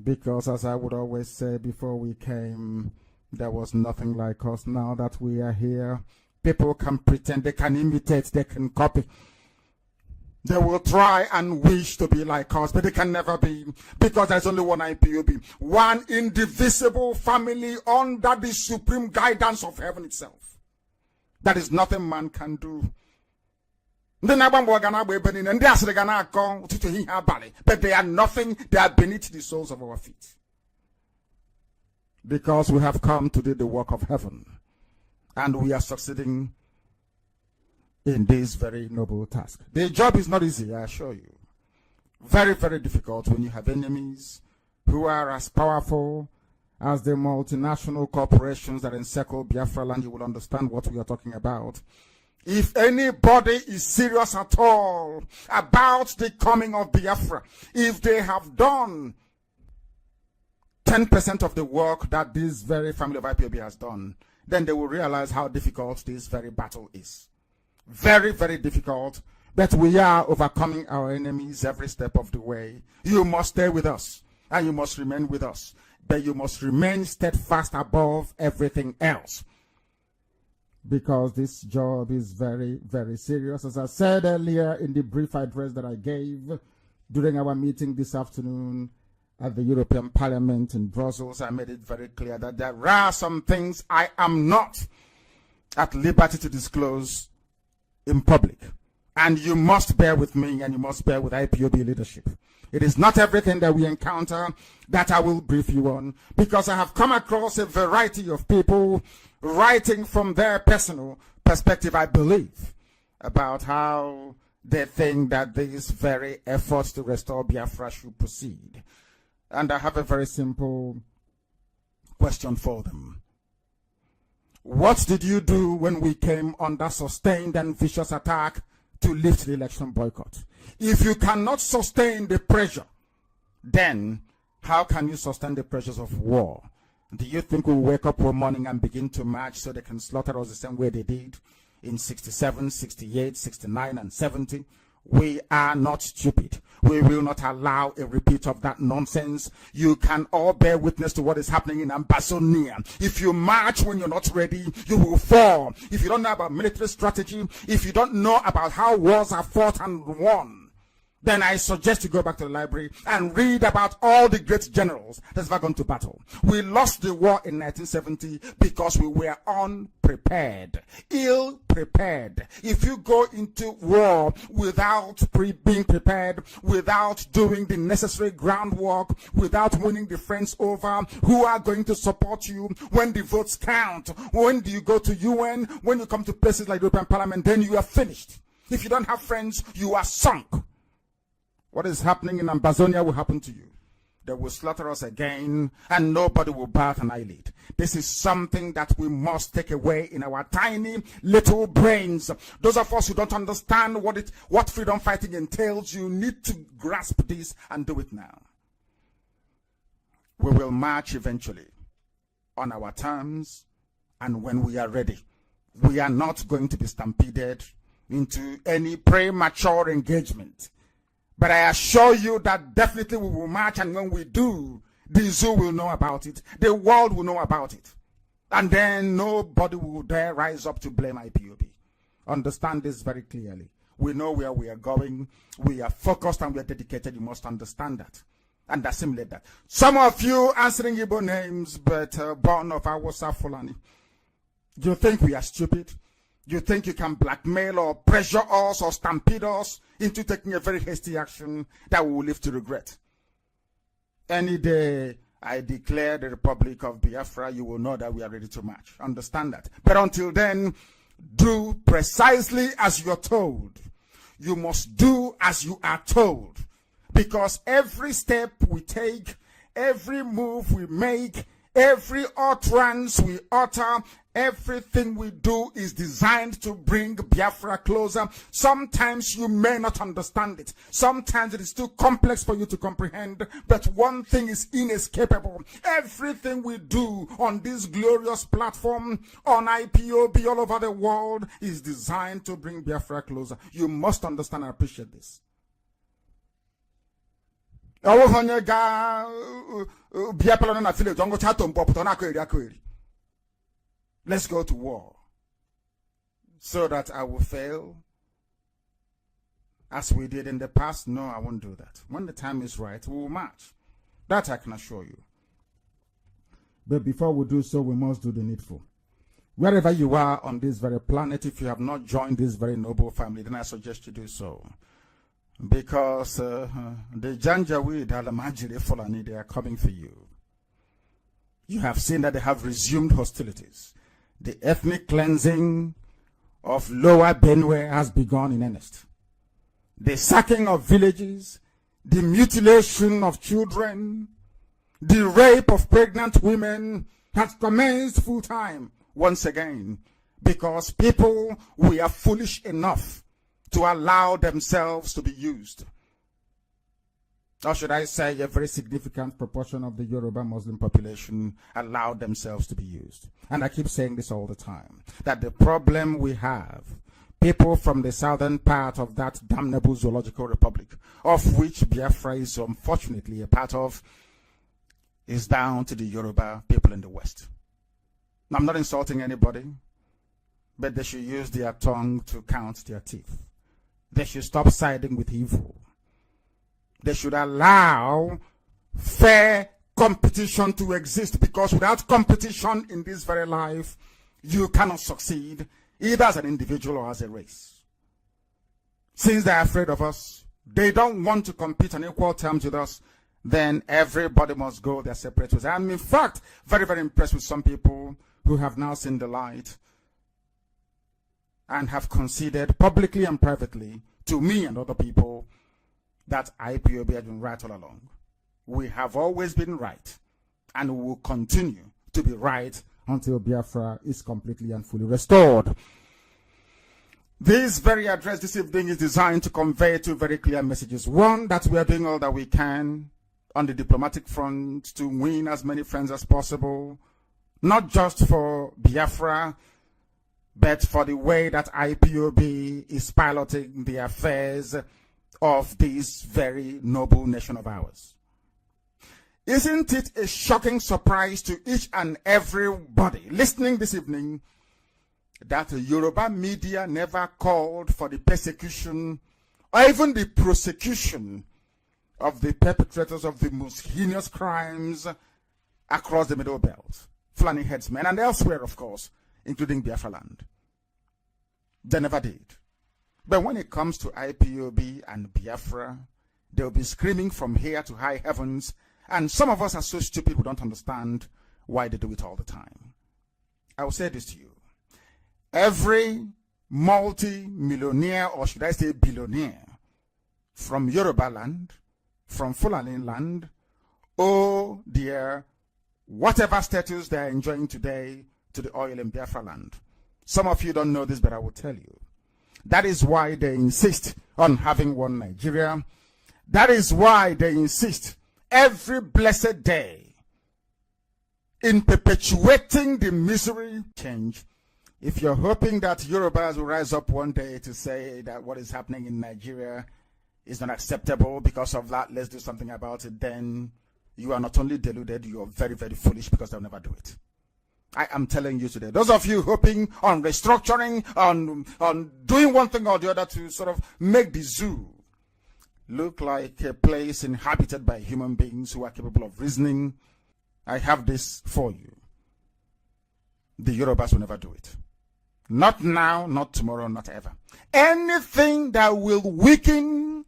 Because as I would always say before we came, there was nothing like us. Now that we are here, people can pretend, they can imitate, they can copy. They will try and wish to be like us, but they can never be, because there's only one IPOB, one indivisible family under the supreme guidance of heaven itself. That is nothing man can do. But they are nothing, they are beneath the soles of our feet. Because we have come to do the work of heaven, and we are succeeding in this very noble task. The job is not easy, I assure you. Very, very difficult when you have enemies who are as powerful as the multinational corporations that encircle Biafra land. You will understand what we are talking about. If anybody is serious at all about the coming of Biafra, if they have done 10% of the work that this very family of IPOB has done, then they will realize how difficult this very battle is. Very, very difficult, but we are overcoming our enemies every step of the way. You must stay with us, and you must remain with us, but you must remain steadfast above everything else, because this job is very, very serious. As I said earlier in the brief address that I gave during our meeting this afternoon at the European Parliament in Brussels, I made it very clear that there are some things I am not at liberty to disclose in public. And you must bear with me, and you must bear with IPOB leadership. It is not everything that we encounter that I will brief you on, because I have come across a variety of people writing from their personal perspective, I believe, about how they think that these very efforts to restore Biafra should proceed. And I have a very simple question for them. What did you do when we came under sustained and vicious attack to lift the election boycott? If you cannot sustain the pressure, then how can you sustain the pressures of war? Do you think we'll wake up one morning and begin to march so they can slaughter us the same way they did in 67, 68, 69, and 70? We are not stupid. We will not allow a repeat of that nonsense. You can all bear witness to what is happening in Ambazonia. If you march when you're not ready, you will fall. If you don't know about military strategy, if you don't know about how wars are fought and won, then I suggest you go back to the library and read about all the great generals that's ever gone to battle. We lost the war in 1970 because we were unprepared, ill-prepared. If you go into war without being prepared, without doing the necessary groundwork, without winning the friends over who are going to support you when the votes count, when do you go to UN, when you come to places like the European Parliament, then you are finished. If you don't have friends, you are sunk. What is happening in Ambazonia will happen to you. They will slaughter us again, and nobody will bat an eyelid. This is something that we must take away in our tiny little brains. Those of us who don't understand what freedom fighting entails, you need to grasp this and do it now. We will march eventually on our terms and when we are ready. We are not going to be stampeded into any premature engagement. But I assure you that definitely we will march, and when we do, the zoo will know about it. The world will know about it. And then nobody will dare rise up to blame IPOB. Understand this very clearly. We know where we are going. We are focused and we are dedicated. You must understand that and assimilate that. Some of you answering Igbo names, but born of Awusa Fulani. You think we are stupid? You think you can blackmail or pressure us or stampede us into taking a very hasty action that we will live to regret? Any day I declare the Republic of Biafra, you will know that we are ready to march. Understand that. But until then, do precisely as you are told. You must do as you are told. Because every step we take, every move we make, every utterance we utter, everything we do is designed to bring Biafra closer. Sometimes you may not understand it. Sometimes it is too complex for you to comprehend. But one thing is inescapable. Everything we do on this glorious platform, on IPOB all over the world, is designed to bring Biafra closer. You must understand and appreciate this. Let's go to war so that I will fail as we did in the past. No, I won't do that. When the time is right, we will march. That I can assure you. But before we do so, we must do the needful. Wherever you are on this very planet, if you have not joined this very noble family, then I suggest you do so. Because the Janjaweed, Alamajiri Fulani, they are coming for you. You have seen that they have resumed hostilities. The ethnic cleansing of Lower Benue has begun in earnest. The sacking of villages, the mutilation of children, the rape of pregnant women has commenced full time once again, because people were foolish enough to allow themselves to be used. Or should I say, a very significant proportion of the Yoruba Muslim population allowed themselves to be used. And I keep saying this all the time, that the problem we have, people from the southern part of that damnable zoological republic, of which Biafra is unfortunately a part of, is down to the Yoruba people in the West. Now, I'm not insulting anybody, but they should use their tongue to count their teeth. They should stop siding with evil. They should allow fair competition to exist, because without competition in this very life, you cannot succeed, either as an individual or as a race. Since they are afraid of us, they don't want to compete on equal terms with us, then everybody must go their separate ways. I'm in fact very, very impressed with some people who have now seen the light and have conceded publicly and privately to me and other people that IPOB has been right all along. We have always been right, and we will continue to be right until Biafra is completely and fully restored. This very address this evening is designed to convey two very clear messages. One, that we are doing all that we can on the diplomatic front to win as many friends as possible, not just for Biafra, but for the way that IPOB is piloting the affairs of this very noble nation of ours. Isn't it a shocking surprise to each and everybody listening this evening that Yoruba media never called for the persecution or even the prosecution of the perpetrators of the most heinous crimes across the Middle Belt, Fulani headsmen, and elsewhere, of course, including Biafra land? They never did. But when it comes to IPOB and Biafra, they'll be screaming from here to high heavens, and some of us are so stupid we don't understand why they do it all the time. I will say this to you. Every multi-millionaire, or should I say billionaire, from Yoruba land, from Fulani land, owe their whatever status they are enjoying today to the oil in Biafra land. Some of you don't know this, but I will tell you. That is why they insist on having one Nigeria. That is why they insist every blessed day in perpetuating the misery change. If you're hoping that Yorubas will rise up one day to say that what is happening in Nigeria is not acceptable, because of that, let's do something about it, then you are not only deluded, you are very, very foolish, because they'll never do it. I am telling you today, those of you hoping on restructuring, on doing one thing or the other to sort of make the zoo look like a place inhabited by human beings who are capable of reasoning, I have this for you. The Yorubas will never do it. Not now, not tomorrow, not ever. Anything that will weaken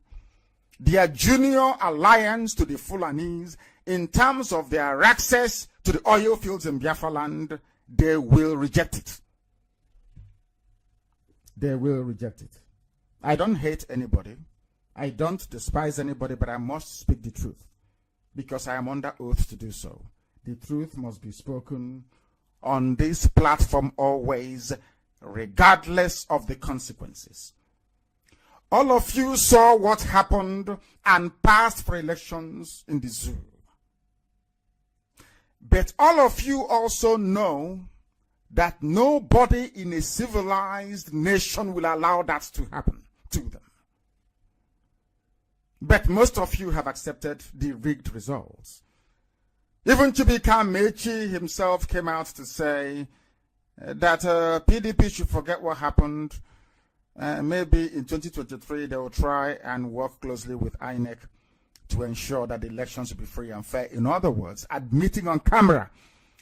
their junior alliance to the Fulanis in terms of their access to the oil fields in Biafra land, they will reject it. They will reject it. I don't hate anybody. I don't despise anybody, but I must speak the truth, because I am under oath to do so. The truth must be spoken on this platform always, regardless of the consequences. All of you saw what happened and passed for elections in the zoo. But all of you also know that nobody in a civilized nation will allow that to happen to them. But most of you have accepted the rigged results. Even Chibika Mechi himself came out to say that PDP should forget what happened. Maybe in 2023 they will try and work closely with INEC to ensure that the elections will be free and fair. In other words, admitting on camera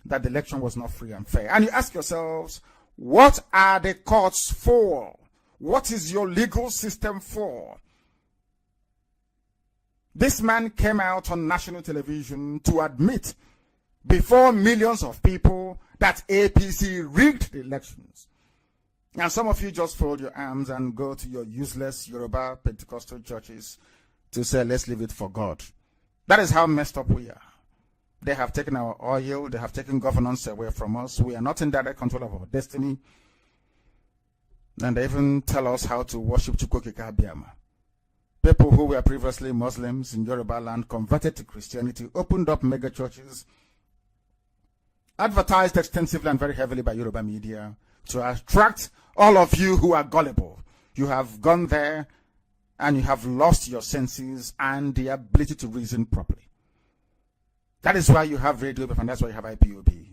that the election was not free and fair. And you ask yourselves, what are the courts for? What is your legal system for? This man came out on national television to admit before millions of people that APC rigged the elections. And some of you just fold your arms and go to your useless Yoruba Pentecostal churches to say, let's leave it for God. That is how messed up we are. They have taken our oil. They have taken governance away from us. We are not in direct control of our destiny. And they even tell us how to worship Chukwokika Biama. People who were previously Muslims in Yoruba land converted to Christianity, opened up mega churches, advertised extensively and very heavily by Yoruba media to attract all of you who are gullible. You have gone there and you have lost your senses and the ability to reason properly. That is why you have radio, and that's why you have IPOB.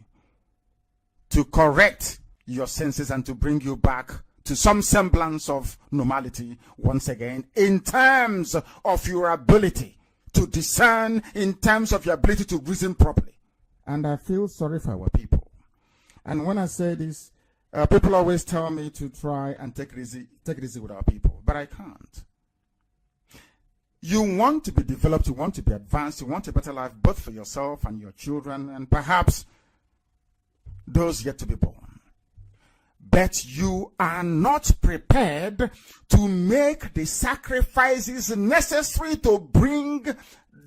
To correct your senses and to bring you back to some semblance of normality once again, in terms of your ability to discern, in terms of your ability to reason properly. And I feel sorry for our people. And when I say this, people always tell me to try and take it easy with our people, but I can't. You want to be developed, you want to be advanced, you want a better life both for yourself and your children and perhaps those yet to be born. But you are not prepared to make the sacrifices necessary to bring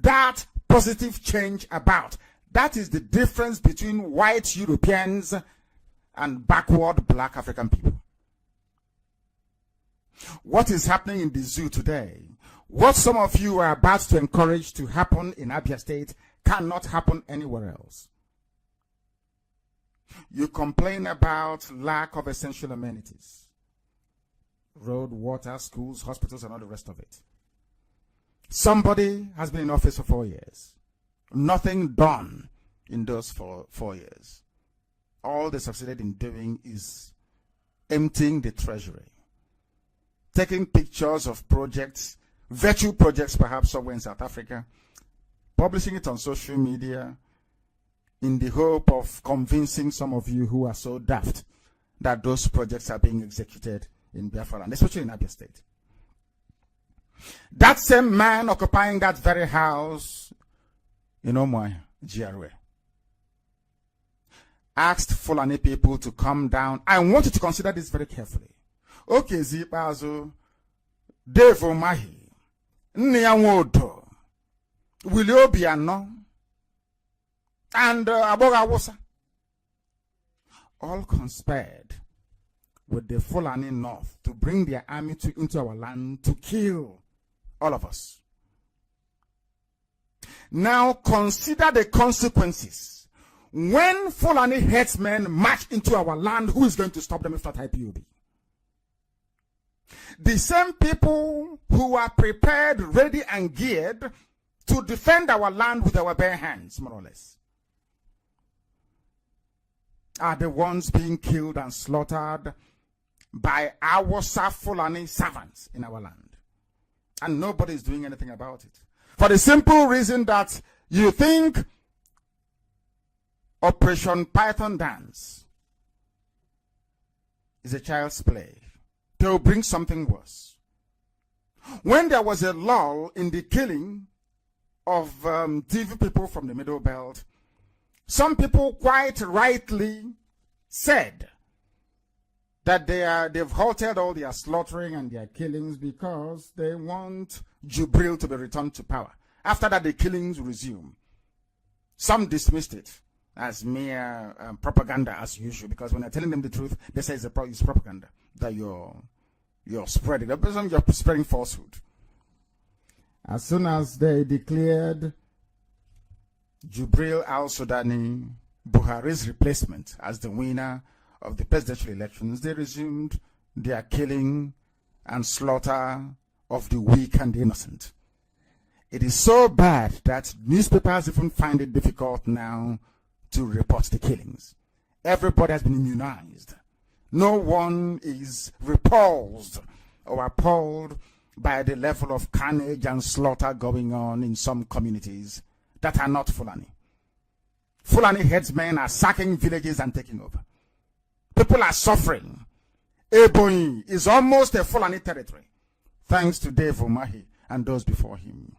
that positive change about. That is the difference between white Europeans and backward black African people. What is happening in the zoo today, what some of you are about to encourage to happen in Abia State, cannot happen anywhere else. You complain about lack of essential amenities. Road, water, schools, hospitals, and all the rest of it. Somebody has been in office for 4 years. Nothing done in those 4 years. All they succeeded in doing is emptying the treasury. Taking pictures of projects, virtual projects perhaps somewhere in South Africa, publishing it on social media in the hope of convincing some of you who are so daft that those projects are being executed in Biafra land, especially in Abia State. That same man occupying that very house in Omoy, GRA, asked Fulani people to come down. I want you to consider this very carefully. Okay, Zipazo, Devo Mahi, Nyawodo, Wilio Biano, and Aboga Wosa, all conspired with the Fulani North to bring their army into our land to kill all of us. Now consider the consequences. When Fulani headsmen march into our land, who is going to stop them if not IPOB? The same people who are prepared, ready, and geared to defend our land with our bare hands, more or less, are the ones being killed and slaughtered by our Fulani servants in our land. And nobody is doing anything about it. For the simple reason that you think Operation Python Dance is a child's play. They will bring something worse. When there was a lull in the killing of TV people from the Middle Belt, some people quite rightly said that they've halted all their slaughtering and their killings because they want Jubril to be returned to power. After that, the killings resume. Some dismissed it as mere propaganda as usual, because when they're telling them the truth, they say it's propaganda that you're spreading. You're spreading falsehood. As soon as they declared Jubril al-Sudani, Buhari's replacement, as the winner of the presidential elections, they resumed their killing and slaughter of the weak and the innocent. It is so bad that newspapers even find it difficult now to report the killings. Everybody has been immunized. No one is repulsed or appalled by the level of carnage and slaughter going on in some communities that are not Fulani. Fulani headsmen are sacking villages and taking over. People are suffering. Ebonyi is almost a Fulani territory, thanks to Dave Umahi and those before him.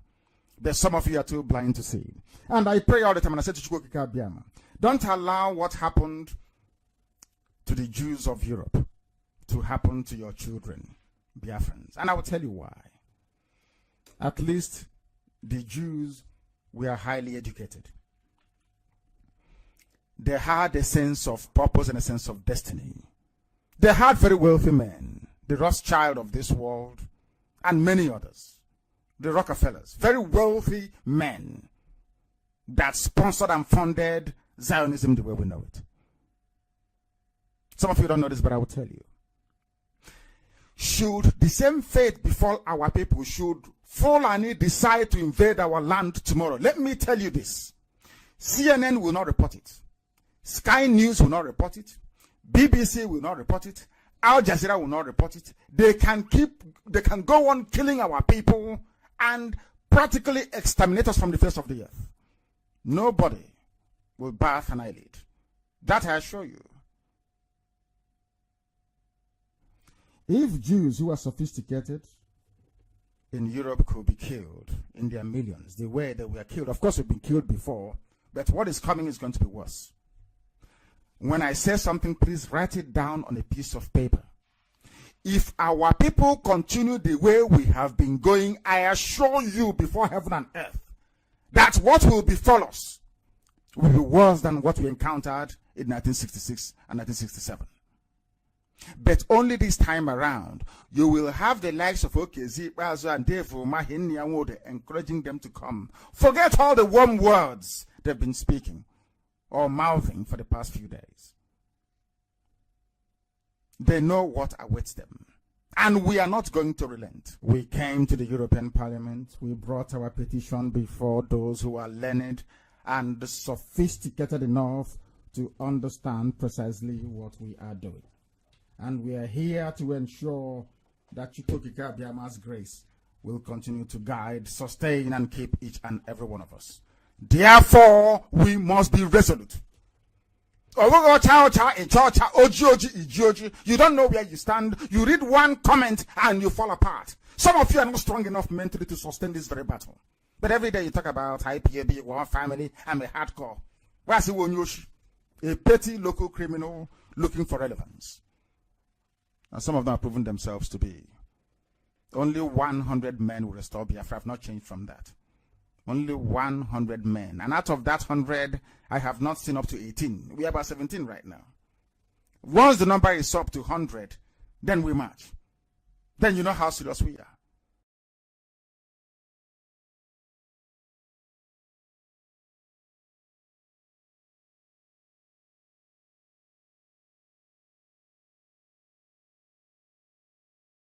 But some of you are too blind to see. And I pray all the time, and I say to Chukwuka Biama, don't allow what happened to the Jews of Europe to happen to your children, Biafrans. And I will tell you why. At least the Jews were highly educated. They had a sense of purpose and a sense of destiny. They had very wealthy men, the Rothschild of this world, and many others. The Rockefellers, very wealthy men that sponsored and funded Zionism the way we know it. Some of you don't know this, but I will tell you. Should the same fate befall our people, should Fulani decide to invade our land tomorrow, let me tell you this. CNN will not report it. Sky News will not report it. BBC will not report it. Al Jazeera will not report it. They can go on killing our people and practically exterminate us from the face of the earth. Nobody will bat an eyelid. That I assure you. If Jews who are sophisticated in Europe could be killed in their millions, the way they were killed, of course we've been killed before, but what is coming is going to be worse. When I say something, please write it down on a piece of paper. If our people continue the way we have been going, I assure you before heaven and earth that what will befall us will be worse than what we encountered in 1966 and 1967. But only this time around, you will have the likes of Okezi, Razo, and Dave Umahi encouraging them to come. Forget all the warm words they've been speaking or mouthing for the past few days. They know what awaits them. And we are not going to relent. We came to the European Parliament. We brought our petition before those who are learned and sophisticated enough to understand precisely what we are doing. And we are here to ensure that Chukwuka Biama's grace will continue to guide, sustain, and keep each and every one of us. Therefore, we must be resolute. You don't know where you stand. You read one comment and you fall apart. Some of you are not strong enough mentally to sustain this very battle. But every day you talk about IPOB, one family, I'm a hardcore. A petty local criminal looking for relevance. And some of them have proven themselves to be. Only 100 men will restore Biafra. I have not changed from that. Only 100 men. And out of that 100, I have not seen up to 18. We are about 17 right now. Once the number is up to 100, then we march. Then you know how serious we are.